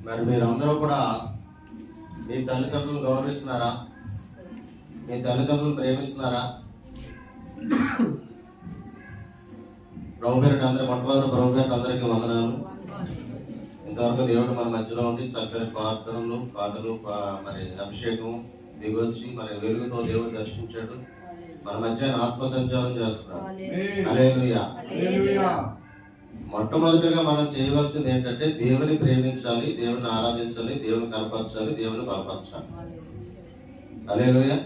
మరి మీరందరూ కూడా మీ తల్లిదండ్రులను గౌరవిస్తున్నారా? మీ తల్లిదండ్రులను ప్రేమిస్తున్నారా? ప్రభు పేరిట అందరూ మొట్టమొదటి ప్రభు పేరిట అందరికీ వందనాలు. ఇంతవరకు దేవుడు మన మధ్యలో ఉండి చక్కని ప్రార్థనలు, పాటలు, మరి అభిషేకం దిగొచ్చి మరి వెలుగుతో దేవుడు దర్శించాడు. మన మధ్య ఆత్మ సంచారం చేస్తున్నాడు. హల్లెలూయా. మొట్టమొదటిగా మనం చేయవలసింది ఏంటంటే దేవుని ప్రేమించాలి, దేవుని ఆరాధించాలి, దేవుని కనపరచాలి, దేవుని బలపరచాలి. హల్లెలూయా.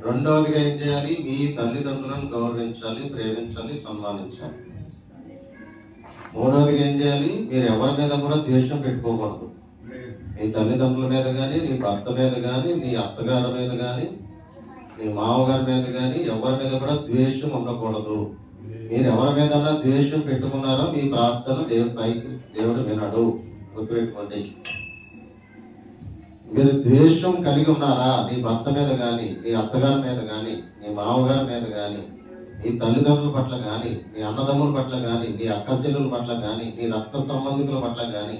రెండవదిగా ఏం చేయాలి? మీ తల్లిదండ్రులను గౌరవించాలి, ప్రేమించాలి, సన్మానించాలి. మూడవదిగా ఏం చేయాలి? మీరు ఎవరి మీద కూడా ద్వేషం పెట్టుకోకూడదు. నీ తల్లిదండ్రుల మీద కానీ, నీ భర్త మీద కానీ, నీ అత్తగారి మీద కానీ, నీ మామగారి మీద కానీ ఎవరి మీద కూడా ద్వేషం ఉండకూడదు. మీరు ఎవరి మీద ద్వేషం పెట్టుకున్నారో మీ ప్రార్థన దేవుడు వినడు. గుర్తుపెట్టుకోండి. మీరు ద్వేషం కలిగి ఉన్నారా? నీ భర్త మీద కానీ, నీ అత్తగారి మీద కానీ, నీ మామగారి మీద కానీ, నీ తల్లిదండ్రుల పట్ల కానీ, నీ అన్నదమ్ముల పట్ల కానీ, నీ అక్కచెల్లుల పట్ల కానీ, నీ రక్త సంబంధికుల పట్ల కానీ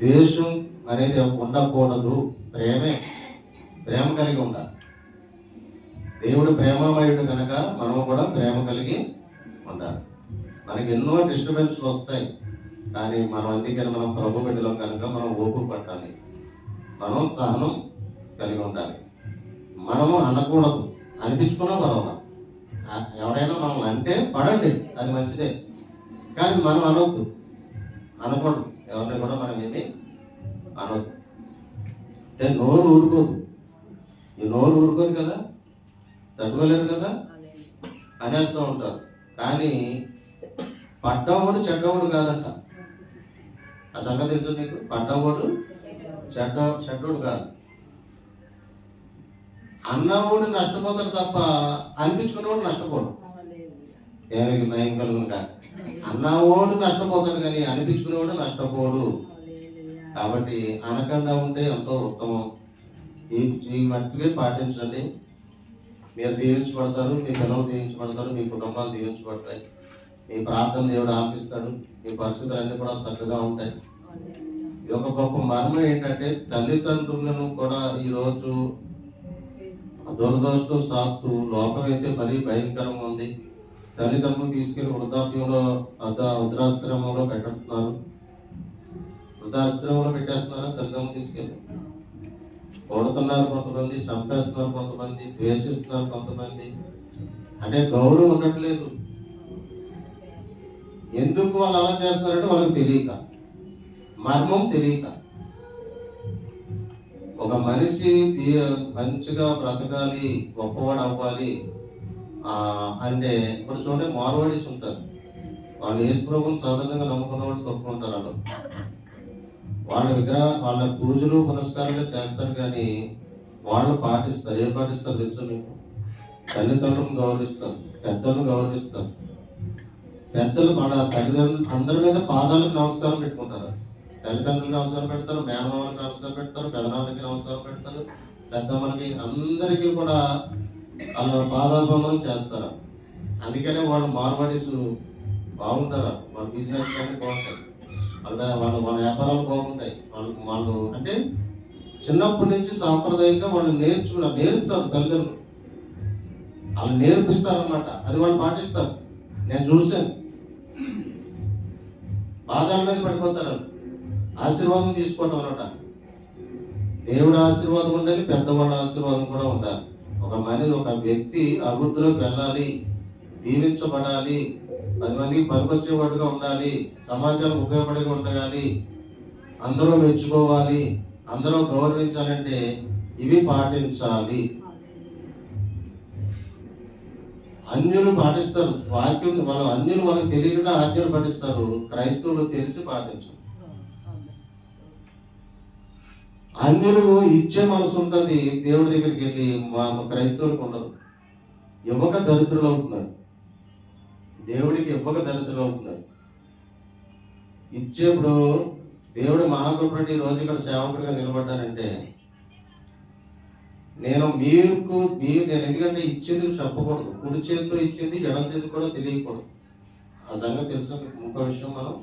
ద్వేషం అనేది ఉండకూడదు. ప్రేమ కలిగి ఉండాలి. దేవుడు ప్రేమమయుడు కనుక మనం కూడా ప్రేమ కలిగి ఉండాలి. మనకి ఎన్నో డిస్టర్బెన్స్లు వస్తాయి, కానీ మనం అందుకని మనం ప్రభు బిడ్డలో కనుక మనం ఓపిక పట్టాలి. మనం సహనం కలిగి ఉండాలి. మనము అనకూడదు, అనిపించుకున్నా పర్వాలేదు. ఎవరైనా మనం అంటే పడండి, అది మంచిదే, కానీ మనం అనొద్దు, అనకూడదు. ఎవరిని కూడా మనం ఏమి అనొద్దు. అంటే నోరు ఊరుకోదు. ఈ నోరు ఊరుకోదు కదా, తట్టుకోలేరు కదా, అనేస్తూ ఉంటారు. కానీ పడ్డవాడు చెడ్డవాడు కాదంట. ఆ సంగతి తెలుసు నీకు? పడ్డవాడు చెడ్డవాడు కాదు. అన్నవాడు నష్టపోతాడు తప్ప అనిపించుకున్నవాడు నష్టపోడు. దేవునికి నయం కలుగును కాదు. అన్నవాడు నష్టపోతాడు కానీ అనిపించుకునేవాడు నష్టపోడు. కాబట్టి అనకుండా ఉంటే ఎంతో ఉత్తమం. ఈ మట్టుకే పాటించండి. మీరు దీవించబడతారు, మీ పిల్లలు దీవించబడతారు, మీ కుటుంబాలు దీవించబడతాయి, మీ ప్రార్థన దేవుడు ఆపిస్తాడు, మీ పరిస్థితులన్నీ కూడా చక్కగా ఉంటాయి. ఈ ఒక గొప్ప మర్మం ఏంటంటే తల్లిదండ్రులను కూడా ఈరోజు దురదృష్టం శాస్తు లోకం అయితే మరీ భయంకరంగా ఉంది. తల్లిదండ్రులు తీసుకెళ్లి వృద్ధాశ్రమంలో పెట్టేస్తున్నారు. వృద్ధాశ్రమంలో పెట్టేస్తున్నారా? తల్లిదండ్రులు తీసుకెళ్ళి కొడుతున్నారు కొంతమంది, చంపేస్తున్నారు కొంతమంది, ద్వేషిస్తున్నారు కొంతమంది. అంటే గౌరవం ఉండట్లేదు. ఎందుకు వాళ్ళు అలా చేస్తున్నారంటే వాళ్ళకి తెలియక, మర్మం తెలియక. ఒక మనిషి మంచిగా బ్రతకాలి, గొప్పవాడు అవ్వాలి అంటే ఇప్పుడు చూడండి, మార్వాడీస్ ఉంటారు. వాళ్ళు యేసు ప్రభువుని సాధారణంగా నమ్ముకున్న వాళ్ళు తక్కువ ఉంటారు. వాళ్ళ పూజలు పునస్కారాలు చేస్తారు, కానీ వాళ్ళు పాటిస్తారు. ఏం పాటిస్తారు తెలుసు మీకు? తల్లిదండ్రులను గౌరవిస్తారు, పెద్దలను గౌరవిస్తారు. పెద్దలు మన తల్లిదండ్రులు అందరి మీద పాదాలకు నమస్కారం పెట్టుకుంటారు. తల్లిదండ్రులకు నమస్కారం పెడతారు, మేనమామలకు నమస్కారం పెడతారు, పెదనాన్నకి నమస్కారం పెడతారు, పెద్దమ్మలకి, అందరికీ కూడా వాళ్ళ పాదాభివందనం చేస్తారు. అందుకనే వాళ్ళు మార్వాడీస్ బాగుంటారు. వాళ్ళ బిజినెస్ కానీ బాగుంటారు, వాళ్ళ వ్యాపారాలు బాగుంటాయి. వాళ్ళు అంటే చిన్నప్పటి నుంచి సాంప్రదాయంగా వాళ్ళు నేర్పుతారు. తల్లిదండ్రులు వాళ్ళు నేర్పిస్తారనమాట. అది వాళ్ళు పాటిస్తారు. నేను చూశాను. పాదాల మీద పడిపోతారు, ఆశీర్వాదం తీసుకోవటం అనమాట. దేవుడు ఆశీర్వాదం ఉండాలి, పెద్దవాళ్ళ ఆశీర్వాదం కూడా ఉండాలి. ఒక వ్యక్తి అభివృద్ధిలోకి వెళ్ళాలి, దీవించబడాలి, 10 మందికి పనికొచ్చేవాడుగా ఉండాలి, సమాజానికి ఉపయోగపడిగా ఉండాలి, అందరూ మెచ్చుకోవాలి, అందరూ గౌరవించాలంటే ఇవి పాటించాలి. అన్యులు పాటిస్తారు వాక్యం. వాళ్ళు అన్యులు వాళ్ళకి తెలియకుండా ఆజ్ఞలు పాటిస్తారు. క్రైస్తవులు తెలిసి పాటించారు. అన్యులు ఇచ్చే మనసు ఉంటుంది, దేవుడి దగ్గరికి వెళ్ళి మా క్రైస్తవులకు ఉండదు. ఇవ్వక దరిద్రులు అవుతున్నారు, దేవుడికి ఇవ్వక దరిద్రులు అవుతున్నారు. ఇచ్చేప్పుడు దేవుడు మహాకృపడి ఈ రోజు ఇక్కడ సేవకుడిగా నిలబడ్డానంటే నేను ఎందుకంటే ఇచ్చేది చెప్పకూడదు. కుడి చేతితో ఇచ్చేది ఎడం చేతి కూడా తెలియకూడదు. ఆ సంగతి తెలుసా? ఇంకో విషయం, మనం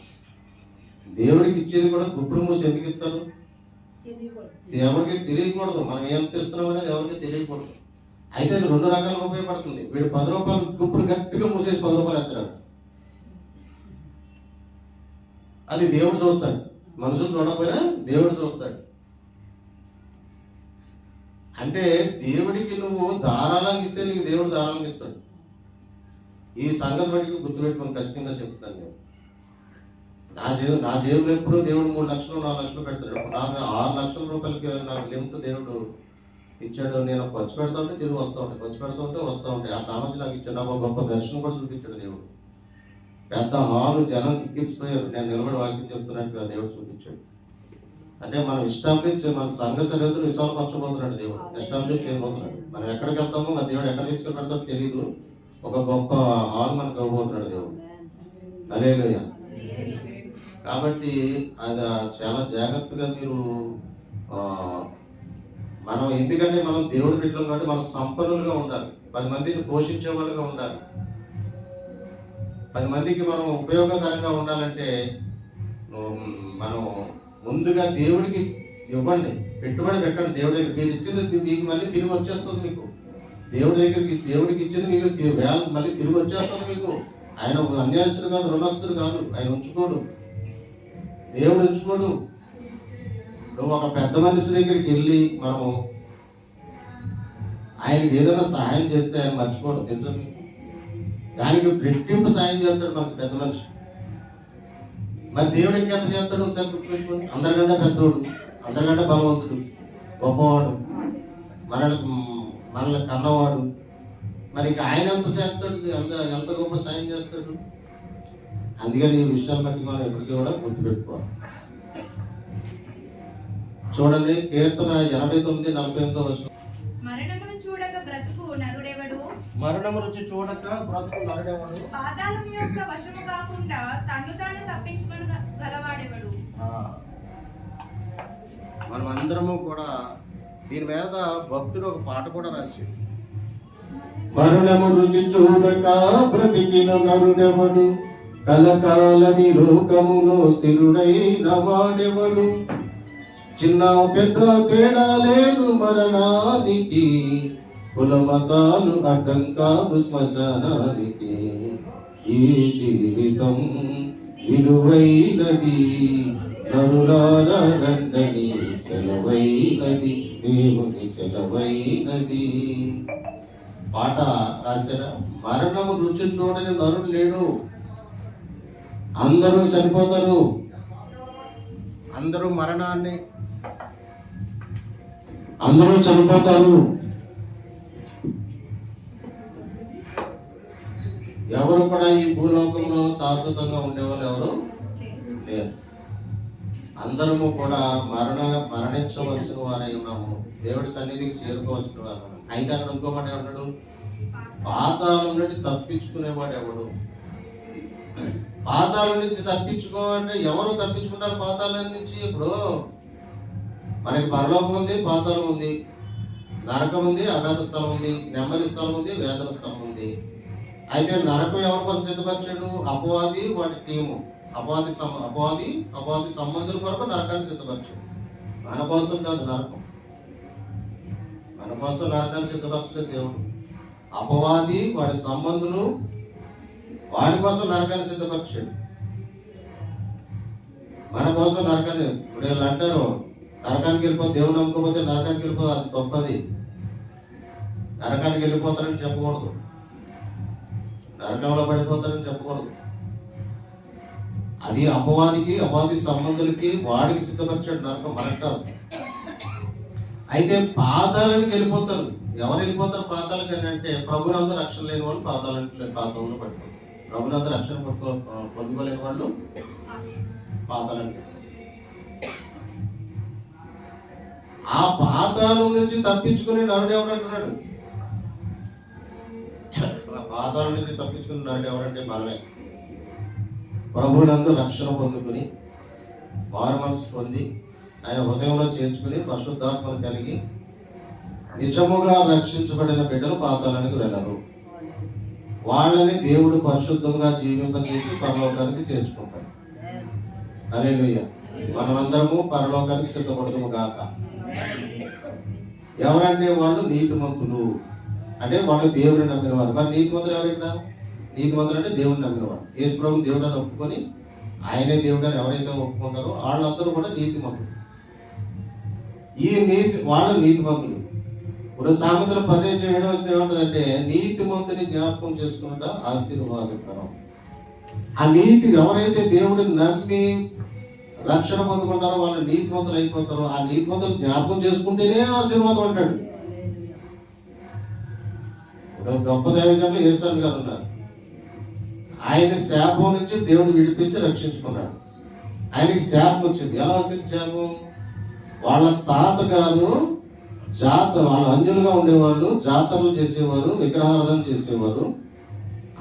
దేవుడికి ఇచ్చేది కూడా గుప్పుడు మూసి ఎందుకు ఇస్తారు? ఎవరికి తెలియకూడదు, మనం ఏం తెస్తున్నాం అనేది ఎవరికి తెలియకూడదు. అయితే అది 2 రకాలుగా ఉపయోగపడుతుంది. వీడు 10 రూపాయలు గుప్పుడు గట్టిగా మూసేసి 10 రూపాయలు ఎత్తాడు. అది దేవుడు చూస్తాడు, మనుషులు చూడకపోయినా దేవుడు చూస్తాడు. అంటే దేవుడికి నువ్వు ధారాళంగా ఇస్తే నీకు దేవుడు ధారాళంగా ఇస్తాడు. ఈ సంగతి బట్టి గుర్తుపెట్టుకుని ఖచ్చితంగా చెప్తాను. నేను నా జేబులో ఎప్పుడు దేవుడు 3 లక్షలు 4 లక్షలు పెడతాడు. నాకు 6 లక్షల రూపాయలకి నాకు లిమిట్ దేవుడు ఇచ్చాడు. నేను ఖర్చు పెడతా ఉంటే తిరిగి వస్తూ ఉంటాయి, ఖర్చు పెడతా ఉంటే వస్తూ ఉంటాయి. ఆ సామర్థ్యం నాకు ఇచ్చాడు. నాకు గొప్ప దర్శనం కూడా చూపించాడు దేవుడు. పెద్ద హాలు జనం కిక్కిరిసిపోయారు, నేను నిలబడి వాక్యం చెప్తున్నట్టుగా దేవుడు చూపించాడు. అంటే మనం ఎస్టాబ్లిష్, మన సంఘ సరిహద్దులు విశాలపరచబోతున్నాడు దేవుడు, ఎస్టాబ్లిష్ చేయబోతున్నాడు. మనం ఎక్కడికి వెళ్తామో మన దేవుడు ఎక్కడ తీసుకెళ్ళి పెడతామో తెలియదు. ఒక గొప్ప హాల్ మనకు ఇవ్వబోతున్నాడు దేవుడు. హల్లెలూయా. కాబట్టి అది చాలా జాగ్రత్తగా మీరు మనం, ఎందుకంటే మనం దేవుడు బిడ్డలం కాబట్టి మనం సంపన్నులుగా ఉండాలి. 10 మందిని పోషించే వాళ్ళుగా ఉండాలి. 10 మందికి మనం ఉపయోగకరంగా ఉండాలంటే మనం ముందుగా దేవుడికి ఇవ్వండి, పెట్టుబడి పెట్టండి దేవుడి దగ్గర. మీరు ఇచ్చింది మీకు మళ్ళీ తిరిగి వచ్చేస్తుంది. మీకు దేవుడికి ఇచ్చింది మీకు మళ్ళీ తిరిగి వచ్చేస్తుంది మీకు. ఆయన అన్యాయస్తుడు కాదు, రుణస్తుడు కాదు. ఆయన ఉంచుకోడు, దేవుడు ఉంచుకోడు. నువ్వు ఒక పెద్ద మనిషి దగ్గరికి వెళ్ళి మనము ఆయనకి ఏదైనా సహాయం చేస్తే ఆయన మర్చిపోడు, తెలుసు. దానికి రెట్టింపు సాయం చేస్తాడు మనకి పెద్ద మనిషి. మరి దేవుడు ఇంకెంత చేస్తాడు ఒకసారి గుర్తుపెట్టుకోండి. అందరికంటే పెద్దోడు, అందరికంటే బలవంతుడు, గొప్పవాడు, మనల్ని కన్నవాడు. మరి ఇంకా ఆయన ఎంత చేస్తాడు, ఎంత గొప్ప సాయం చేస్తాడు. అందుకని ఈ విషయాలు బట్టి మనం ఎప్పటికీ కూడా గుర్తుపెట్టుకోవాలి. చూడండి, కీర్తన 89:48 మరణమును చూడక బ్రతుకు నరుడెవడు, పాతాళం యొక్క వశము కాకుండా తన్ను తాను తప్పించుకొనగలవాడెవడు. మనం అందరము కూడా దీని మీద భక్తుడు ఒక పాట కూడా రాశాడు. మరణము రుచి చూడక బ్రతికిన నరుడెవడు, కలకాలని లోకములో స్థిరుడైన వాడెవడు. చిన్న పెద్ద తేడా లేదు మరణానికి, కులమతాలు అడ్డం కాదు శ్మశానానికి. ఈ జీవితం విలువైనది, నరులారా రండని సెలవైనది, దేవుని సెలవైనది. పాట రాశారా? మరణము రుచి చూడని నరుడు లేడు. అందరూ చనిపోతారు, అందరూ చనిపోతారు. ఎవరు కూడా ఈ భూలోకంలో శాశ్వతంగా ఉండేవాళ్ళు ఎవరు లేరు. అందరము కూడా మరణించవలసిన వారై ఉన్నాము, దేవుడి సన్నిధికి చేరుకోవలసిన వారు. అయితే అక్కడ ఇంకో మాట ఏమంటాడు? పాతాళం నుండి తప్పించుకునేవాడు ఎవడు? పాతాళం నుంచి తప్పించుకోవాలంటే ఎవరు తప్పించుకుంటారు పాతాళం నుంచి? ఇప్పుడు మనకి పరలోకం ఉంది, పాతాళం ఉంది, నరకం ఉంది, అగాధ స్థలం ఉంది, నెమ్మది స్థలం ఉంది, వేదన స్థలం ఉంది. అయితే నరకం ఎవరి కోసం సిద్ధపరిచాడు? అపవాది వాటి టీము, అపవాది సంబంధుల కొరకు నరకాన్ని సిద్ధపరిచాడు. మన కోసం కాదు నరకం, మన కోసం నరకాన్ని సిద్ధపరచలేదు దేవుడు. అపవాది వాడి సంబంధులు వాడి కోసం నరకాన్ని సిద్ధపరిచాడు. మన కోసం నరకాన్ని. ఇప్పుడు వీళ్ళు అంటారు నరకానికి వెళ్ళిపోతే, దేవుడు నమ్ముకోపోతే నరకానికి వెళ్ళిపోతే అది తప్పది. నరకానికి వెళ్ళిపోతారని చెప్పకూడదు, నరకంలో పడిపోతారని చెప్పకూడదు. అది అపవాది సంబంధులకి వాడికి సిద్ధపరిచాడు నరకం, మనకు కాదు. అయితే పాతాళానికి వెళ్ళిపోతారు. ఎవరు వెళ్ళిపోతారు పాతాళానికి అంటే? ప్రభునందు రక్షణ లేని వాళ్ళు పాతాళంలో పడిపోతారు. ప్రభునందు రక్షణ పొందుకోలేని వాళ్ళు పాతాళానికి. ఆ పాతాళం నుంచి తప్పించుకునే నరుడు ఎవరంటున్నాడు? పాతాళం నుంచి తప్పించుకునే నరుడు ఎవరంటే మనమే. ప్రభునందు రక్షణ పొందుకుని వారు మనసు పొంది ఆయన హృదయంలో చేర్చుకుని పరిశుద్ధాత్మను కలిగి నిజముగా రక్షించబడిన బిడ్డలు పాతాళానికి వెళ్ళరు. వాళ్ళని దేవుడు పరిశుద్ధంగా జీవింపజేసి పరలోకానికి చేర్చుకుంటాడు. హల్లెలూయా. మనమందరము పరలోకానికి సిద్ధపడదుము గాక. ఎవరంటే వాళ్ళు నీతిమంతులు, అంటే వాళ్ళు దేవుడిని నమ్మిన వారు. మరి నీతిమంతులు ఎవరైనా? నీతిమంతులు అంటే దేవుడిని నమ్మిన వాడు. యేసు ప్రభు దేవుడు అని ఒప్పుకొని ఆయనే దేవుడు అని ఎవరైతే ఒప్పుకుంటారో వాళ్ళందరూ కూడా నీతిమంతులు. వాళ్ళు నీతిమంతులు. ఇప్పుడు సామెతలు 10:7 ఏమంటదంటే నీతిమంతుని జ్ఞాపకం చేసుకుంటా ఆశీర్వాదకరం. ఆ నీతి ఎవరైతే దేవుడిని నమ్మి రక్షణ పొందుకుంటారో వాళ్ళు నీతిమంతులు అయిపోతారో. ఆ నీతిమంతులు జ్ఞాపకం చేసుకుంటేనే ఆశీర్వాదం అంటాడు. గొప్ప దైవజనులు యేసయ్య గారు ఉన్నారు. ఆయన శాపం నుంచి దేవుడు విడిపించి రక్షించుకున్నాడు. ఆయనకి శాపం వచ్చింది. ఎలా వచ్చింది శాపం? వాళ్ళ తాతగారు వాళ్ళ అన్యులుగా ఉండేవాళ్ళు, జాతరలు చేసేవారు, విగ్రహారాధన చేసేవారు.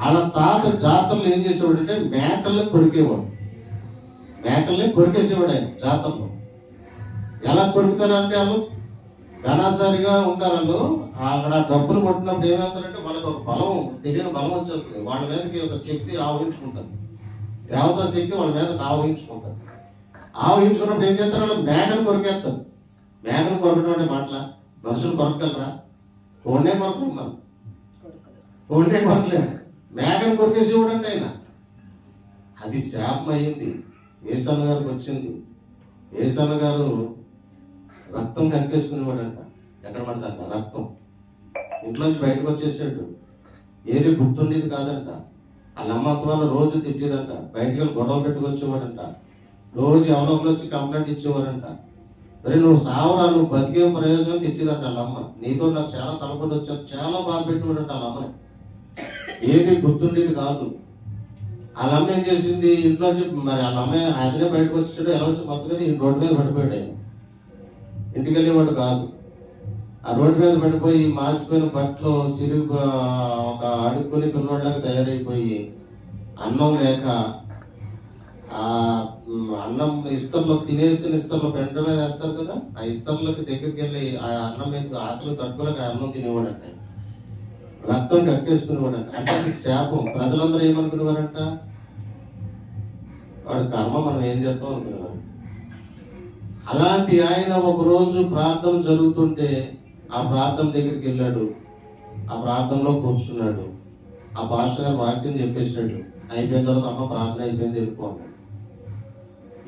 వాళ్ళ తాత జాతరలు ఏం చేసేవాడు అంటే మేకల్ని కొరికేవాడు. మేకల్ని కొరికేసేవాడు ఆయన జాతరలో. ఎలా కొరుకుతారంటే వాళ్ళు ఘనాసారిగా ఉంటారు. వాళ్ళు అక్కడ డబ్బులు కొట్టినప్పుడు ఏమవుతారంటే వాళ్ళకి ఒక బలం, తెలియని బలం వచ్చేస్తుంది. వాళ్ళ మీదకి ఒక శక్తి ఆవహించుకుంటారు. దేవతా శక్తి వాళ్ళ మీదకి ఆవహించుకుంటారు. ఆవహించుకున్నప్పుడు ఏం చేస్తారు? వాళ్ళు మేకను కొరికేస్తారు. మేకను కొరకడం అంటే మాటల మనుషులు కొరకగలరా? కోడినే కొరకలేదు, మనం కోడినే కొరకలేదు. మేకను కొరికేసి ఇవ్వడండి ఆయన. అది శాపం అయ్యింది. యేసయ్య గారికి వచ్చింది. యేసయ్య గారు రక్తం కక్కేసుకునేవాడంట. ఎక్కడ పడతాడ రక్తం. ఇంట్లోంచి బయటకు వచ్చేసాడు. ఏది గుర్తుండేది కాదంట. వాళ్ళ అమ్మత్వాన్ని రోజు తిట్టేదంట. బయటకు వెళ్ళి గొడవ పెట్టుకొచ్చేవాడంట. రోజు ఎవరొకరు వచ్చి కంప్లైంట్ ఇచ్చేవారంట. మరి నువ్వు సావరా, నువ్వు బతికేం ప్రయోజనం తిట్టేదంట వాళ్ళ అమ్మ. నీతో నాకు చాలా తలపడి వచ్చాను, చాలా బాధ పెట్టేవాడంట వాళ్ళ అమ్మని. ఏది గుర్తుండేది కాదు. వాళ్ళ అమ్మ ఏం చేసింది? ఇంట్లోంచి మరి వాళ్ళ అమ్మాయి ఆయనే బయటకు వచ్చాడు. ఎలా వచ్చి మొత్తం మీద రోడ్డు మీద పడిపోయాడు. ఆయన ఇంటికి వెళ్ళేవాడు కాదు. ఆ రోడ్డు మీద పడిపోయి మాసిపోయిన బట్టలు సిరుగు ఒక అడుక్కుని పిల్లవాళ్ళకి తయారైపోయి అన్నం లేక ఆ అన్నం ఇస్తర్లో తినేసిన ఇస్తర్లో పెంట మీద వేస్తారు కదా, ఆ ఇస్తర్లకి దగ్గరికి వెళ్ళి ఆ అన్నం మీద ఆకలి తట్టుకోలేక అన్నం తినేవాడంట. రక్తం కక్కేసుకునేవాడంట. అంటే అది శాపం. ప్రజలందరూ ఏమనుకునేవారంట? వాడి కర్మ, మనం ఏం చేస్తాం అనుకునేవారు. అలాంటి ఆయన ఒకరోజు ప్రార్థన జరుగుతుంటే ఆ ప్రార్థన దగ్గరికి వెళ్ళాడు. ఆ ప్రార్థనలో కూర్చున్నాడు. ఆ పాస్టర్ గారు వాక్యం చెప్పేసాడు. అయిపోయిన తర్వాత అమ్మ ప్రార్థన అయిపోయింది, వెళ్ళిపోవాలి.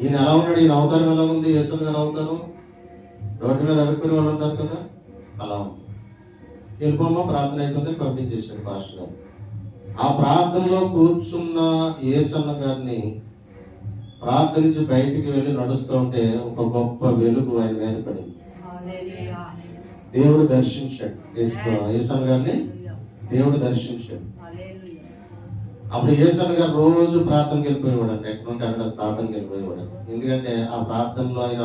ఈయన ఎలా ఉన్నాడు? ఈయన అవతారం ఎలా ఉంది? యేసయ్య గారు అవతారం రోడ్డు మీద అడుక్కునే వాళ్ళు ఉంటారు కదా, అలా ఉంది. వెళ్ళిపోమ్మా ప్రార్థన అయిపోతే పంపించేసాడు పాస్టర్ గారు. ఆ ప్రార్థనలో కూర్చున్న యేసయ్య గారిని ప్రార్థించి బయటికి వెళ్ళి నడుస్తూ ఉంటే ఒక గొప్ప వెలుగు ఆయన మీద పడింది. దేవుడు దర్శించాడు యేసయ్య గారిని. దేవుడు దర్శించాడు. అప్పుడు యేసయ్య గారు రోజు ప్రార్థనకి వెళ్ళిపోయేవాడు. ఎక్కడుంటే అక్కడ ప్రార్థనకి వెళ్ళిపోయేవాడు. ఎందుకంటే ఆ ప్రార్థనలో ఆయన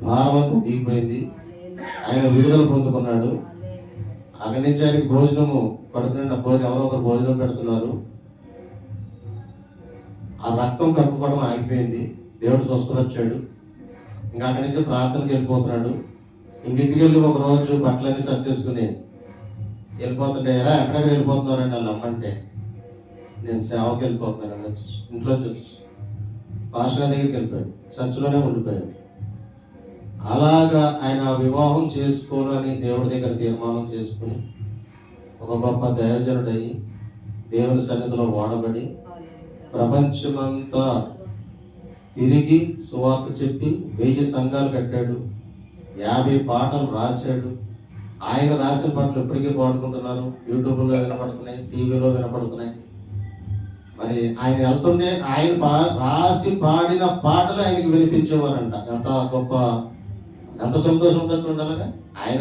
భారమంతా దిగిపోయింది. ఆయన విడుదల పొందుకున్నాడు. అక్కడి నుంచి ఆయనకి భోజనము పడుతున్న ఎవరో ఒకరు భోజనం పెడుతున్నారు. ఆ రక్తం కట్టుకోవడం ఆగిపోయింది. దేవుడు స్వస్థపరిచాడు. ఇంకా అక్కడి నుంచి ప్రార్థనకి వెళ్ళిపోతున్నాడు. ఇంటికి వెళ్ళి ఒక రోజు బట్టలన్నీ సర్దేసుకుని వెళ్ళిపోతుంటే, ఎలా ఎక్కడికి వెళ్ళిపోతున్నారండి వాళ్ళు అమ్మంటే, నేను సేవకి వెళ్ళిపోతున్నాను ఇంట్లో వచ్చి పాస్టర్ దగ్గరికి వెళ్ళిపోయాడు. చర్చిలోనే ఉండిపోయాడు. అలాగా ఆయన వివాహం చేసుకోవాలని దేవుడి దగ్గర తీర్మానం చేసుకుని ఒక గొప్ప దైవజనుడయి దేవుని సన్నిధిలో వాడబడి ప్రపంచమంతా తిరిగి సువార్త చెప్పి 1000 సంఘాలు కట్టాడు. 50 పాటలు రాశాడు. ఆయన రాసిన పాటలు ఇప్పటికీ పాడుకుంటున్నారు. యూట్యూబ్లో వినపడుతున్నాయి, టీవీలో వినపడుతున్నాయి. మరి ఆయన వెళ్తుంటే ఆయన రాసి పాడిన పాటలు ఆయనకి వినిపించేవారంట. ఎంత గొప్ప, ఎంత సంతోషం ఉంటుంది ఉండాలిగా. ఆయన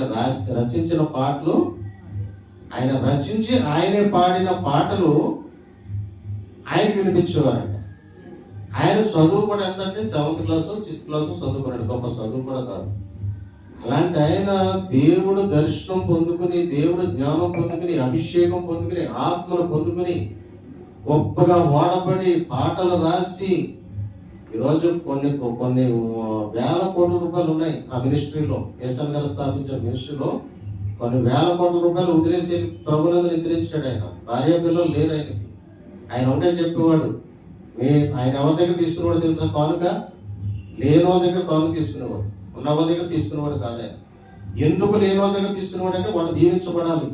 రచించిన పాటలు, ఆయన రచించి ఆయనే పాడిన పాటలు ఆయనకి వినిపించేవారంట. ఆయన చదువు కూడా ఎంతంటే 7th క్లాసు 6th క్లాసు చదువుకున్నాడు. గొప్ప చదువు కూడా కాదు. అలాంటి ఆయన దేవుడు దర్శనం పొందుకుని, దేవుడు జ్ఞానం పొందుకుని, అభిషేకం పొందుకుని, ఆత్మను పొందుకుని గొప్పగా వాడబడి పాటలు రాసి ఈరోజు కొన్ని వేల కోట్ల రూపాయలు ఉన్నాయి ఆ మినిస్ట్రీలో. యేసయ్య గారు స్థాపించిన మినిస్ట్రీలో కొన్ని వేల కోట్ల రూపాయలు వదిలేసి ప్రభునందు నిద్రించాడు. ఆయన భార్య పిల్లలు లేరు ఆయనకి. ఆయన ఒకటే చెప్పేవాడు, ఆయన ఎవరి దగ్గర తీసుకునేవాడు తెలుసా? కానుక లేని వాళ్ళ దగ్గర కానుక తీసుకునేవాడు, ఉన్న వాళ్ళ దగ్గర తీసుకునేవాడు కాదే. ఎందుకు లేని వాళ్ళ దగ్గర తీసుకునేవాడు అంటే వాళ్ళు దీవించబడాలి,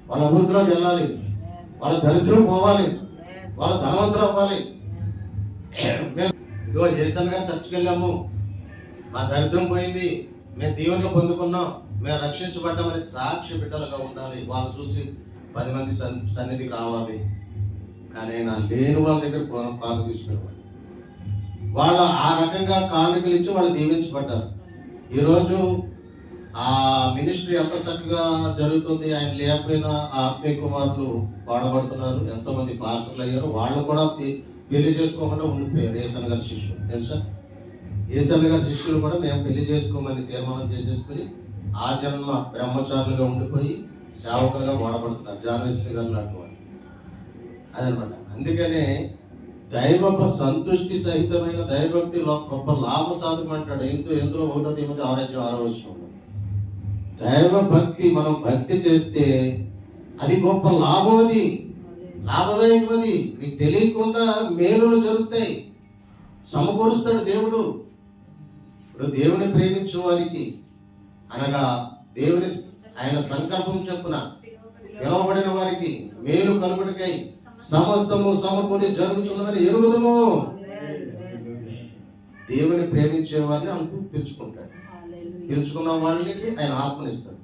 వాళ్ళ అభివృద్ధిలోకి వెళ్ళాలి, వాళ్ళ దరిద్రం పోవాలి, వాళ్ళ ధనవంతులు అవ్వాలి. ఇదిగో ఏసన్ గారు చర్చికి వెళ్ళాము, మా దరిద్రం పోయింది, మేము దీవెనగా పొందుకున్నాం, మేము రక్షించబడ్డామని సాక్షి బిడ్డలుగా ఉండాలి. వాళ్ళు చూసి 10 మంది సన్నిధికి రావాలి. కానీ నా లేని వాళ్ళ దగ్గర కానుక తీసుకునేవాడు. వాళ్ళు ఆ రకంగా కానుకలు ఇచ్చి వాళ్ళు దీవించబడ్డారు. ఈరోజు ఆ మినిస్ట్రీ ఎంత చక్కగా జరుగుతుంది. ఆయన లేకపోయినా ఆ ఆత్మీయ కుమారులు వాడబడుతున్నారు, ఎంతో మంది పాస్టర్లు అయ్యారు. వాళ్ళు కూడా పెళ్లి చేసుకోకుండా ఉండిపోయారు. ఏసన్ గారి శిష్యులు తెలుసా? ఏసన్ గారి శిష్యులు కూడా మేము పెళ్లి చేసుకోమని తీర్మానం చేసేసుకుని ఆ జన్మ బ్రహ్మచారులుగా ఉండిపోయి సేవకులుగా వాడబడుతున్నారు. జాన్వేశ్వరి గారు లాంటి వాళ్ళు అదనమాట. అందుకనే దైవ సంతుష్టి సహితమైన దైవభక్తి గొప్ప లాభ సాధకం అంటాడు. ఎందులో 1వ తిమోతి 6:6 దైవ భక్తి మనం భక్తి చేస్తే అది గొప్ప లాభం, అది లాభదాయకమది. నీకు తెలియకుండా మేలులు జరుగుతాయి, సమకూరుస్తాడు దేవుడు. ఇప్పుడు దేవుని ప్రేమించే వారికి అనగా దేవుని ఆయన సంకల్పం చొప్పున పిలువబడిన వారికి మేలు కలుగుటకై సమస్తము సమకూడి జరుగుతున్నదని ఎరుగుదము. దేవుని ప్రేమించే వారిని అనుకు పిలుచుకుంటాడు. పిలుచుకున్న వాళ్ళకి ఆయన ఆత్మనిస్తాడు,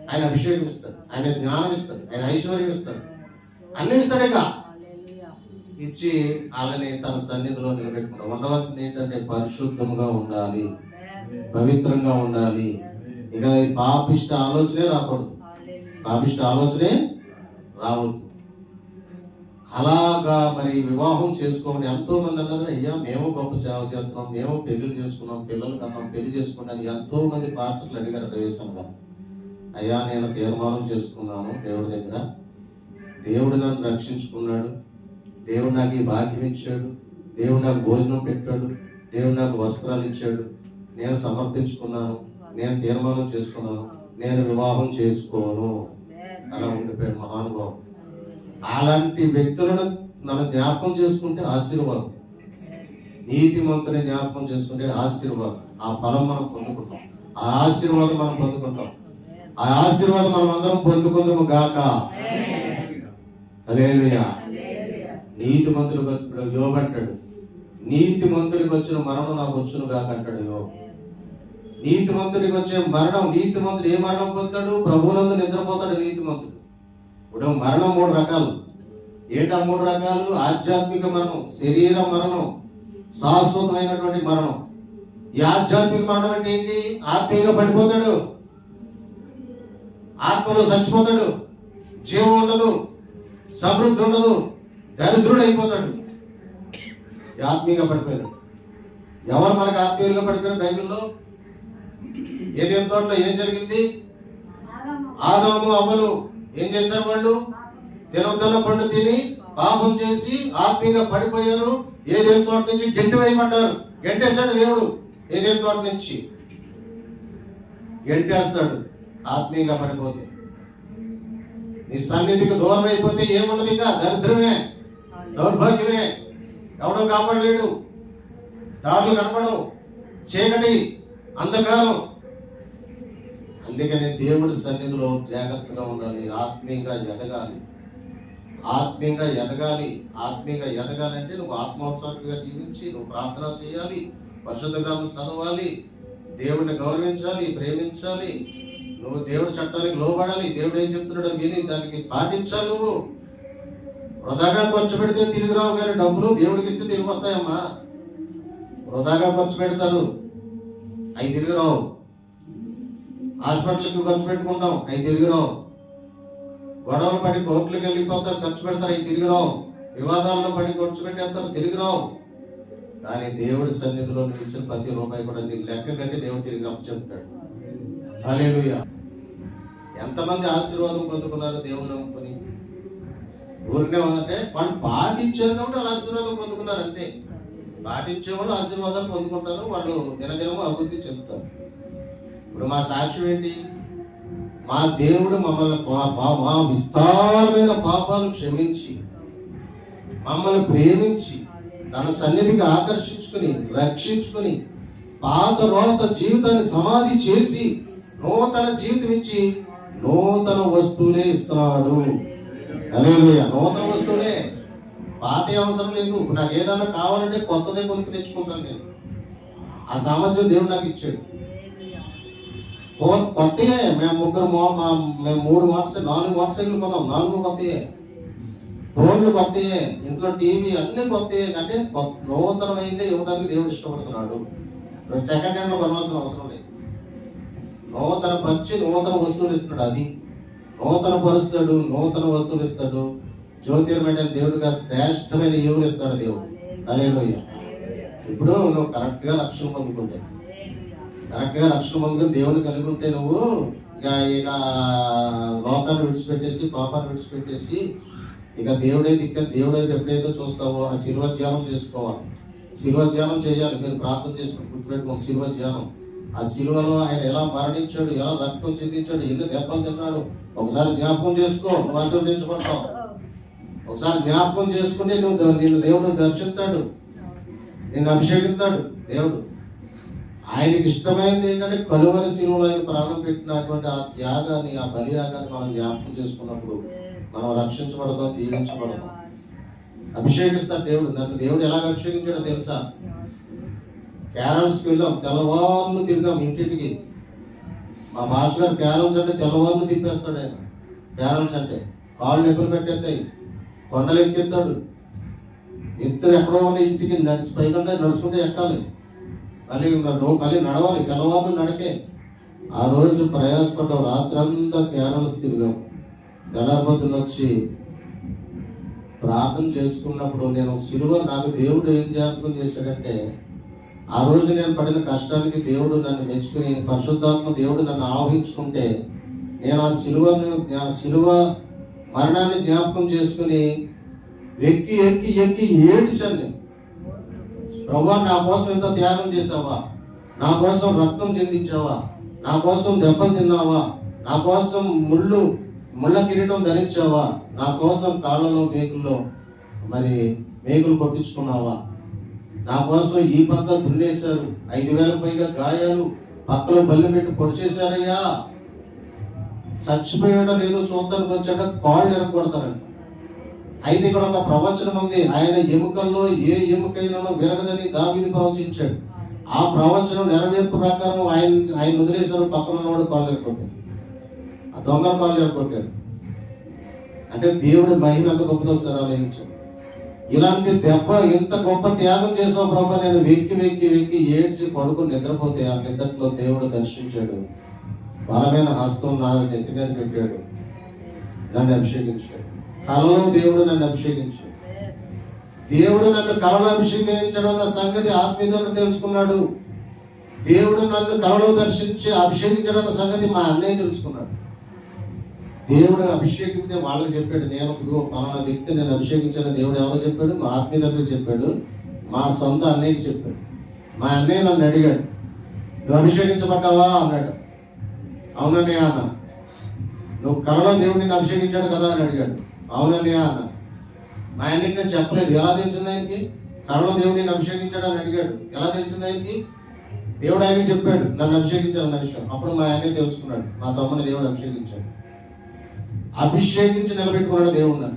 ఆయన అభిషేకం ఇస్తాడు, ఆయన జ్ఞానం ఇస్తాడు, ఆయన ఐశ్వర్యం ఇస్తాడు, అన్ని ఇస్తాడేక ఇచ్చి వాళ్ళని తన సన్నిధిలో నిలబెట్టుకున్నాడు. ఉండవలసింది ఏంటంటే పరిశుద్ధంగా ఉండాలి, పవిత్రంగా ఉండాలి. ఇక పాపిష్ట ఆలోచనే రాకూడదు, పాపిష్ట ఆలోచనే రావద్దు. అలాగా మరి వివాహం చేసుకోమని ఎంతో మంది అన్నారు. అయ్యా మేము గొప్ప సేవ చేస్తున్నాం, మేము పెళ్లి చేసుకున్నాం, పిల్లలు కన్నాం, పెళ్లి చేసుకున్నాను. ఎంతో మంది పాస్టర్లు అడిగారు వేసాం గారు, అయ్యా నేను తీర్మానం చేసుకున్నాను దేవుడి దగ్గర, దేవుడు నన్ను రక్షించుకున్నాడు, దేవుడు నాకు ఈ భాగ్యం ఇచ్చాడు, దేవుడు నాకు భోజనం పెట్టాడు, దేవుడు నాకు వస్త్రాలు ఇచ్చాడు, నేను సమర్పించుకున్నాను, నేను తీర్మానం చేసుకున్నాను, నేను వివాహం చేసుకోను అలా ఉండిపోయాడు మహానుభావం. అలాంటి వ్యక్తులను మనం జ్ఞాపకం చేసుకుంటే ఆశీర్వాదం, నీతిమంతుని జ్ఞాపకం చేసుకుంటే ఆశీర్వాదం. ఆ ఫలం మనం పొందుకుంటాం, ఆ ఆశీర్వాదం మనం పొందుకుంటాం, ఆ ఆశీర్వాదం మనం అందరం పొందుకుందాము గాక. హల్లెలూయా. నీతిమంతులకు ఇప్పుడు యోబు అంటాడు, నీతిమంతునికి వచ్చిన మరణం నాకు వచ్చును గాక అంటాడు యోబు. నీతిమంతునికి వచ్చే మరణం, నీతిమంతుడు ఏ మరణం పొందుతాడు? ప్రభువునందు నిద్రపోతాడు నీతిమంతుడు. ఇప్పుడు మరణం 3 రకాలు. ఏంటా 3 రకాలు? ఆధ్యాత్మిక మరణం, శరీర మరణం, శాశ్వతమైనటువంటి మరణం. ఈ ఆధ్యాత్మిక మరణం అంటే ఏంటి? ఆత్మీయంగా పడిపోతాడు, ఆత్మలో చచ్చిపోతాడు, జీవం ఉండదు, సమృద్ధి ఉండదు, దరిద్రుడు అయిపోతాడు. ఆత్మీయంగా పడిపోయాడు. ఎవరు మనకు ఆత్మీయులుగా పడిపోయారు? బైబిల్లో ఏదైనా తోటలో ఏం జరిగింది? ఆదాము అవ్వలు ఏం చేశారు? వాళ్ళు తినొద్దన్న పండు తిని పాపం చేసి ఆత్మీయంగా పడిపోయారు. ఏదైనా తోట నుంచి గెంటి వేయబడ్డారు. గెంటేశాడు దేవుడు. ఏదైనా తోట నుంచి గెంటేస్తాడు ఆత్మీయంగా పడిపోతే. నీ సన్నిధికి దూరం అయిపోతే ఏముండదు, ఇంకా దరిద్రమే, దౌర్భాగ్యమే, ఎవడో కాపాడలేడు, దారులు కనపడవు, చీకటి, అంధకారం. అందుకని దేవుడి సన్నిధిలో జాగ్రత్తగా ఉండాలి, ఆత్మీయంగా ఎదగాలి. ఆత్మీయంగా ఎదగాలి. ఆత్మీయంగా ఎదగాలంటే నువ్వు ఆత్మోత్సాహంగా జీవించి నువ్వు ప్రార్థన చేయాలి, పరిశుద్ధ గ్రంథం చదవాలి, దేవుడిని గౌరవించాలి, ప్రేమించాలి, నువ్వు దేవుడి చట్టానికి లోబడాలి, దేవుడు ఏం చెప్తున్నాడో విని దానికి పాటించాలి. నువ్వు వృధాగా ఖర్చు పెడితే తిరిగి రావు, కానీ డబ్బులు దేవుడికి ఇస్తే తిరిగి వస్తాయమ్మా. వృధాగా ఖర్చు పెడతారు, అవి తిరిగి రావు. హాస్పిటల్కి ఖర్చు పెట్టుకుంటాం, అవి తిరిగి రావు. గొడవలు పడి కోర్టులకు వెళ్ళిపోతారు, ఖర్చు పెడతారు, అవి తిరిగి రావు. వివాదాల్లో పడి ఖర్చు పెట్టేస్తారు, తిరిగి రావు. కానీ దేవుడి సన్నిధిలో ఇచ్చిన ప్రతి రూపాయి కూడా నీకు లెక్క కట్టి దేవుడు తిరిగి అప్పచెప్తాడు. హల్లెలూయా. ఎంతమంది ఆశీర్వాదం పొందుకున్నారు దేవుడు నమ్ముకొని? ఊరినే అంటే వాళ్ళు పాటించారు కాబట్టి వాళ్ళు ఆశీర్వాదం పొందుకున్నారు అంతే. పాటించే వాళ్ళు ఆశీర్వాదాలు పొందుకుంటారు, వాళ్ళు దినదినము అభివృద్ధి చెందుతారు. ఇప్పుడు మా సాక్ష్యం ఏంటి? మా దేవుడు మమ్మల్ని మా విస్తారమైన పాపాలు క్షమించి మమ్మల్ని ప్రేమించి తన సన్నిధికి ఆకర్షించుకుని రక్షించుకుని పాత రోత జీవితాన్ని సమాధి చేసి నూతన జీవితం ఇచ్చి నూతన వస్తువులే ఇస్తున్నాడు. హల్లెలూయా. నూతన వస్తువులే, పాత అవసరం లేదు. నాకు ఏదైనా కావాలంటే కొత్తదే కొనుక్కు తెచ్చుకుంటాను నేను. ఆ సామర్థ్యం దేవుడు నాకు ఇచ్చాడు. కొత్తయే. మేము 3 4 మోటార్ సైకిల్ కొన్నాం, 4 కొత్తయే. ఫోన్లు కొత్తయే, ఇంట్లో టీవీ అన్ని కొత్తయే. అంటే నూతనమైందే ఇవ్వడానికి దేవుడు ఇష్టపడుతున్నాడు. సెకండ్ హ్యాండ్ లో కొనవలసిన అవసరం లేదు. నూతన పరిచి నూతన వస్తువులు ఇస్తున్నాడు. అది నూతన పరుస్తాడు, నూతన వస్తువులు ఇస్తాడు. జ్యోతిర్మయ దేవుడిగా శ్రేష్టమైన ఈవులు ఇస్తాడు దేవుడు. హల్లెలూయా. ఇప్పుడు నువ్వు కరెక్ట్ గా రక్షణ పొందుకుంటే, దేవుని కలిగి ఉంటే నువ్వు ఇక లోకాన్ని విడిచిపెట్టేసి, పాపాన్ని విడిచిపెట్టేసి ఇక దేవుడే దిక్కని దేవుడే ఎప్పుడైతే చూస్తావో ఆ శిలువ ధ్యానం చేసుకోవాలి. శిలువ ధ్యానం చేయాలి. మీరు ప్రార్థన చేసుకుని గుర్తుపెట్టుకోండి. శిలువ ధ్యానం. ఆ శిలువలో ఆయన ఎలా మరణించాడు, ఎలా రక్తం చెందించాడు, ఎన్ని దెబ్బలు తిన్నాడు ఒకసారి జ్ఞాపకం చేసుకో. నువ్వు ఆశీర్వదించబడతావు. ఒకసారి జ్ఞాపకం చేసుకుంటే నిన్ను దేవుడు దర్శిస్తాడు, నిన్ను అభిషేకిస్తాడు దేవుడు. ఆయనకి ఇష్టమైనది ఏంటంటే కలువరి శిలువలో ఆయన ప్రాణం పెట్టినటువంటి ఆ త్యాగాన్ని, ఆ బలియాగాన్ని మనం జ్ఞాపకం చేసుకున్నప్పుడు మనం రక్షించబడతాం, దీవించబడతాం. అభిషేకిస్తాడు దేవుడు. నన్ను దేవుడు ఎలాగ అభిషేకించాడో తెలుసా? క్యారల్స్కి వెళ్ళాం, తెల్లవార్లు తిరిగాం ఇంటింటికి. మా భాష గారు క్యారల్స్ అంటే తెల్లవార్లు తిప్పేస్తాడు ఆయన. క్యారల్స్ అంటే కాళ్ళు నొప్పులు పెట్టేస్తాయి, కొండలు ఎక్కిస్తాడు. ఇద్దరు ఎక్కడో ఉన్న ఇంటికి పైకంటే నడుచుకుంటే ఎక్కాలి, మళ్ళీ నడవాలి, తెల్లవార్లు నడకే. ఆ రోజు ప్రయాసపడ్డాం, రాత్రంతా క్యారల్స్ తిరిగాం. తెల్లవారున వచ్చి ప్రార్థన చేసుకున్నప్పుడు నేను శిలువ, నాకు దేవుడు ఏం జ్ఞాపకం చేశాడంటే, ఆ రోజు నేను పడిన కష్టానికి దేవుడు నన్ను మెచ్చుకుని, పరిశుద్ధాత్మ దేవుడు నన్ను ఆవహించుకుంటే, నేను ఆ శిలువ మరణాన్ని జ్ఞాపకం చేసుకుని ఎక్కి ఎక్కి ఎక్కి ఏడ్చాను నేను. ప్రభువా, నా కోసం ఎంత త్యాగం చేసావా, నా కోసం రక్తం చెందించావా, నా కోసం దెబ్బలు తిన్నావా, నా కోసం ముళ్ళ కిరీటం ధరించావా, నా కోసం కాళ్ళలో మేకులు కొట్టించుకున్నావా, నా కోసం ఈ పంత దున్నేశారు, 5,000 పైగా గాయాలు, పక్కలో బల్లి పెట్టి పొడిచేశారయ్యా. చచ్చిపోయాడో లేదో చూద్దానికి వచ్చాక కాళ్ళు ఎరగొడతారంట. అయితే ఇక్కడ ఒక ప్రవచనం ఉంది, ఆయన ఎముకల్లో ఏ ఎముకైనా విరగదని దావీదు ప్రవచించాడు. ఆ ప్రవచనం నెరవేర్పు ప్రకారం ఆయన వదిలేశారు, పక్కన ఉన్నవాడు కాళ్ళు ఎరగొట్టాడు, ఆ దొంగ కాళ్ళు ఎరగొట్టాడు. అంటే దేవుడి మహిమ ఎంత గొప్పదో ఒకసారి ఆలోచించాడు. ఇలాంటి దెబ్బ, ఎంత గొప్ప త్యాగం చేసావు ప్రభా, నేను వెక్కి వెక్కి వెక్కి ఏడ్చి పడుకుని నిద్రపోతే ఆ నిద్రలో దేవుడు దర్శించాడు. బలమైన హస్తం నా నెత్తిగా పెట్టాడు, నన్ను అభిషేకించాడు. కలలో దేవుడు నన్ను అభిషేకించాడు. దేవుడు నన్ను కలలో అభిషేకించడం అన్న సంగతి ఆత్మీయుడు తెలుసుకున్నాడు. దేవుడు నన్ను కలలో దర్శించి అభిషేకించడం సంగతి మా అన్నయ్య తెలుసుకున్నాడు. దేవుడు అభిషేకించే వాళ్ళకి చెప్పాడు, నేను పలానా వ్యక్తి నేను అభిషేకించాను. దేవుడు ఎవరో చెప్పాడు? మా ఆత్మీయులకు చెప్పాడు, మా సొంత అన్నయ్యకి చెప్పాడు. మా అన్నయ్య నన్ను అడిగాడు, నువ్వు అభిషేకించబడ్డావా అన్నాడు. అవునన్నయ్య అన్న. నువ్వు కలలో దేవుడు నిన్ను అభిషేకించాడు కదా అని అడిగాడు. అవునన్నయ్య అన్న. మా అన్నయ్యకి నేను చెప్పలేదు. ఎలా తెలిసింది ఆయనకి? కలలో దేవుడు నిన్ను అభిషేకించాడు అని అడిగాడు. ఎలా తెలిసింది ఆయనకి? దేవుడు ఆయనకి చెప్పాడు నన్ను అభిషేకించాలన్న విషయం. అప్పుడు మా అన్నయ్య తెలుసుకున్నాడు, మా తమ్ముని దేవుడు అభిషేకించాడు. అభిషేకించి నిలబెట్టుకున్నాడు దేవుడు.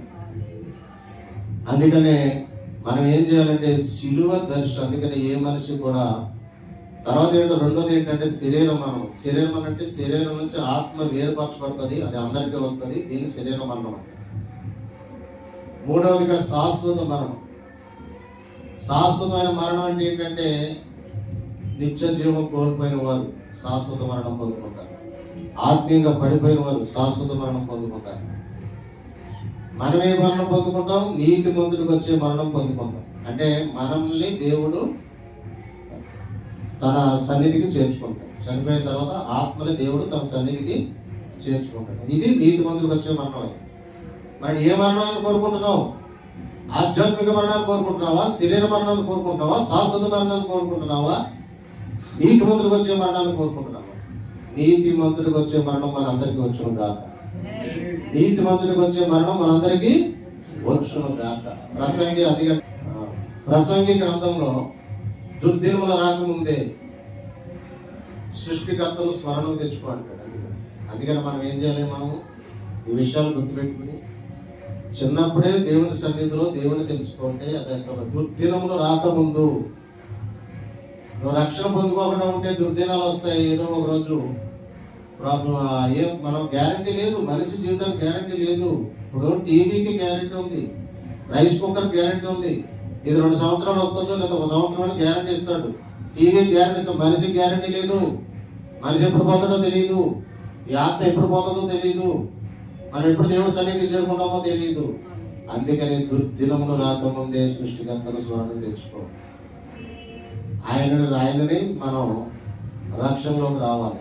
అందుకనే మనం ఏం చేయాలంటే శిలువ దర్శనం. అందుకనే ఏ మనిషి కూడా తర్వాత రెండోది ఏంటంటే శరీరం అంటే శరీరం నుంచి ఆత్మ వేరుపరచబడుతుంది, అది అందరికీ వస్తుంది. దీన్ని శరీర మరణం అంటే. మూడవదిగా శాశ్వత మరణం. శాశ్వతమైన మరణం అంటే ఏంటంటే నిత్య జీవం కోల్పోయిన వారు శాశ్వత మరణం పొందుకుంటారు. ఆత్మీయంగా పడిపోయిన వారు శాశ్వత మరణం పొందుకుంటారు. మనం ఏ మరణం పొందుకుంటాం? నీతిమంతుడికి వచ్చే మరణం పొందుకుంటాం. అంటే మనల్ని దేవుడు తన సన్నిధికి చేర్చుకుంటాడు. చనిపోయిన తర్వాత ఆత్మని దేవుడు తన సన్నిధికి చేర్చుకుంటాడు. ఇది నీతిమంతుడికి వచ్చే మరణం. మరి ఏ మరణాన్ని కోరుకుంటున్నావు? ఆధ్యాత్మిక మరణాన్ని కోరుకుంటున్నావా? శరీర మరణాన్ని కోరుకుంటున్నావా? శాశ్వత మరణాన్ని కోరుకుంటున్నావా? నీతిమంతుడికి వచ్చే మరణాన్ని కోరుకుంటున్నావా? నీతిమంతుడికి వచ్చే మరణం మనందరికీ వచ్చును గాక. నీతిమంతుడికి వచ్చే మరణం మనందరికీ వచ్చును గాక. ప్రసంగి ప్రసంగి గ్రంథంలో దుర్దినములు రాకముందే సృష్టికర్తను స్మరణకు తెచ్చుకోంటాడు. అందుకని మనం ఏం చేయాలి, మనము ఈ విషయాలు గుర్తుపెట్టుకుని చిన్నప్పుడే దేవుని సన్నిధిలో దేవుని తెలుసుకుంటే అది దుర్దినములు రాకముందు. నువ్వు రక్షణ పొందుకోకుండా ఉంటే దుర్దినాలు వస్తాయి. ఏదో ఒక రోజు మనం గ్యారంటీ లేదు, మనిషి జీవితానికి గ్యారంటీ లేదు. ఇప్పుడు టీవీకి గ్యారంటీ ఉంది, రైస్ కుక్కర్ గ్యారంటీ ఉంది. ఇది 2 సంవత్సరాలు వస్తుందో లేదా 1 సంవత్సరం గ్యారంటీ ఇస్తాడు. టీవీ గ్యారంటీ ఇస్తాడు, మనిషికి గ్యారంటీ లేదు. మనిషి ఎప్పుడు పోతాడో తెలియదు, ఈ ఆత్మ ఎప్పుడు పోతుందో తెలియదు, మనం ఎప్పుడు దేవుడి సన్నిధి చేరుకుంటామో తెలియదు. అందుకని దుర్దినములు రాకముందే సృష్టికర్తను స్మరణ తెచ్చుకో. ఆయనని మనం రక్షణలోకి రావాలి.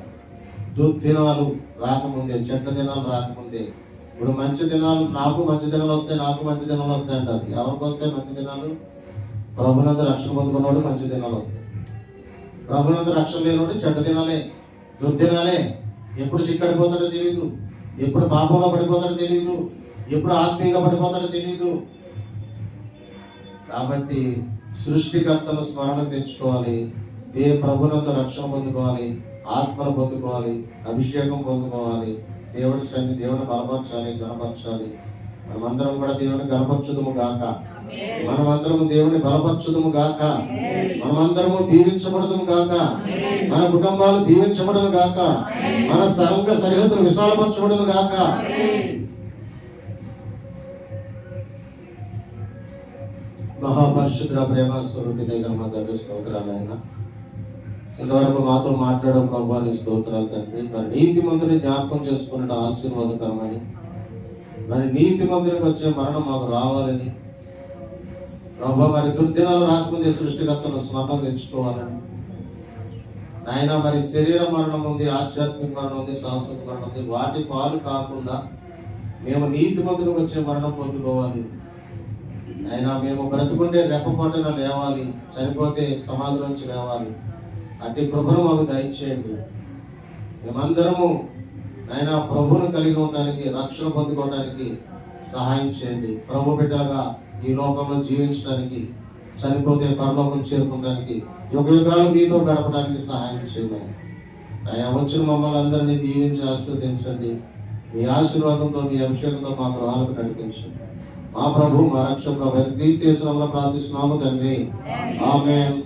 దుర్దినాలు రాకముందే, చెడ్డ దినాలు రాకముందే. ఇప్పుడు మంచి దినాలు, నాకు మంచి దినాలు వస్తాయి, నాకు మంచి దినాలు వస్తాయి అంటారు. ఎవరికి వస్తాయి మంచి దినాలు? ప్రభునందు రక్షణ పొందుకున్నవాడు మంచి దినాలు వస్తాయి. ప్రభునందు రక్షణ లేనివాడు చెడ్డ దినాలే, దుర్దినాలే. ఎప్పుడు సిక్కడిపోతాడో తెలియదు, ఎప్పుడు పాపంలో పడిపోతాడో తెలియదు, ఎప్పుడు ఆత్మీయంగా పడిపోతాడో తెలియదు. కాబట్టి సృష్టికర్తను స్మరణ తెచ్చుకోవాలి. ప్రభునందు రక్షణ పొందుకోవాలి, ఆత్మను పొందుకోవాలి, అభిషేకం పొందుకోవాలి. దేవుడిని బలపరచాలి, గణపరచాలి. మనమందరం కూడా దేవుని గణపరచుదుము గాక. మనమందరము దేవుని బలపరచుదుము గాక. మనమందరము దీవించబడదుము గాక. మన కుటుంబాలు దీవించబడను గాక. మన సంఘ సరిహద్దులు విశాలపరచబడను గాక. మహాపరిశుద్ధ ప్రేమ స్వరూపి దగ్గర మా దగ్గర స్తోత్రాలైనా ఇంతవరకు మాతో మాట్లాడడం ప్రభావాన్ని స్తోత్రాలు తండ్రి. మరి నీతి మందిని జ్ఞాపకం చేసుకున్నట్టు ఆశీర్వాదకరమని, మరి నీతి మందిరికి వచ్చే మరణం మాకు రావాలని ప్రభావ, మరి దుర్దినాలు రాకముందే సృష్టికర్తను స్మరణ తెచ్చుకోవాలని ఆయన. మరి శరీర మరణం ఉంది, ఆధ్యాత్మిక మరణం ఉంది, శాశ్వత మరణం ఉంది. వాటి పాలు కాకుండా మేము నీతి మందిరికి వచ్చే మరణం పొందుకోవాలి. ఆయన మేము బ్రతుకుంటే రెప్పపాటున లేవాలి, చనిపోతే సమాధిలోంచి లేవాలి. అట్టి కృపను మాకు దయచేయండి. మేమందరము ఆయన ప్రభువును కలిగి ఉండడానికి, రక్షణ పొందుకోవడానికి సహాయం చేయండి. ప్రభు బిడ్డలుగా ఈ లోకంలో జీవించడానికి, చనిపోతే పరలోకం చేరుకోవడానికి, యుగాలు మీతో గడపడానికి సహాయం చేయండి. ఆయన వచ్చిన మమ్మల్ని అందరినీ దీవించి ఆశీర్వదించండి. మీ ఆశీర్వాదంతో, మీ అభిషేకంతో మా గృహాలకు నడిపించండి. మా ప్రభు, మా రక్షకుడు క్రీస్తు యేసు నామములో ప్రార్థిస్తున్నాము తండ్రి. ఆమేన్.